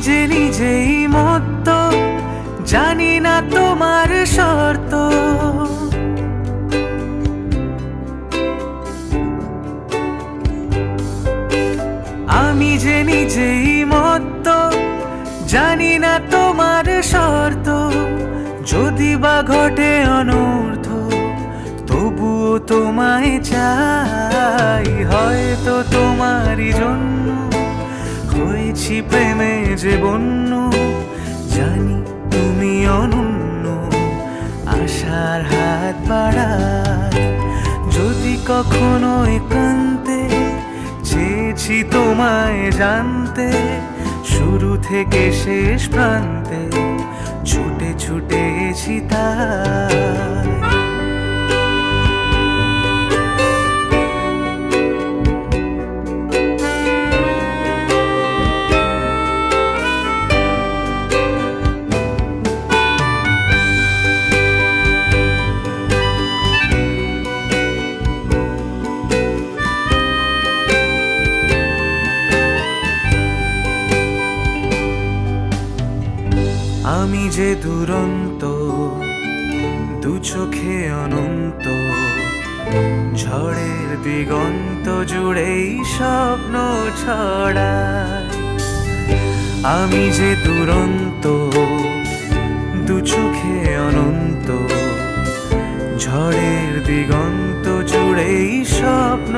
যে নিজেই মত্ত, জানি না তোমার শর্ত। আমি যে নিজেই মত্ত, জানি না তোমার শর্ত। যদি বা ঘটে অনর্থ, তবুও তোমায় চাই। হয়তো তোমারই জন্য হয়েছি প্রেমে যে বন্য। জানি তুমি অনন্য, আশার হাত বাড়াই। যদি কখনো একান্তে চেয়েছি তোমায় জানতে, শুরু থেকে শেষ প্রান্তে ছুটে ছুটে গেছি তাই। আমি যে দুরন্ত, দু চোখে অনন্ত, ঝড়ের দিগন্ত জুড়েই স্বপ্ন ছড়ায়। আমি যে দুরন্ত, দু চোখে অনন্ত, ঝড়ের দিগন্ত জুড়েই স্বপ্ন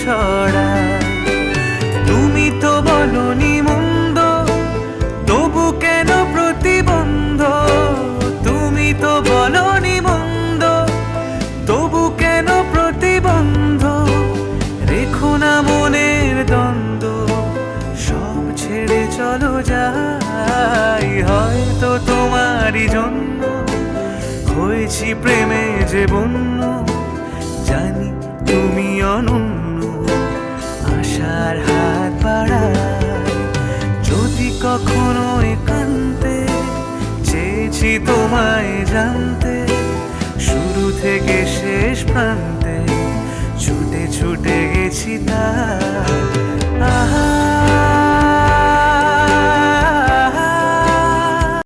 ছড়ায়। তুমি তো বলনি মন্দ, তবু কেন প্রতিবন্ধ? তুমি তো বলনি মন্দ, তবু কেন প্রতিবন্ধ? রেখো না মনের দ্বন্দ্ব, সব ছেড়ে চলো যাই। হয়তো তোমারই জন্য হয়েছি প্রেমে যে বন্য। জানি তুমি অনন্য, আশার হাত বাড়াই। যদি কখনো একান্তে চেয়েছি তোমায় জানতে, শুরু থেকে শেষ প্রান্তে ছুটে ছুটে গেছি তাই।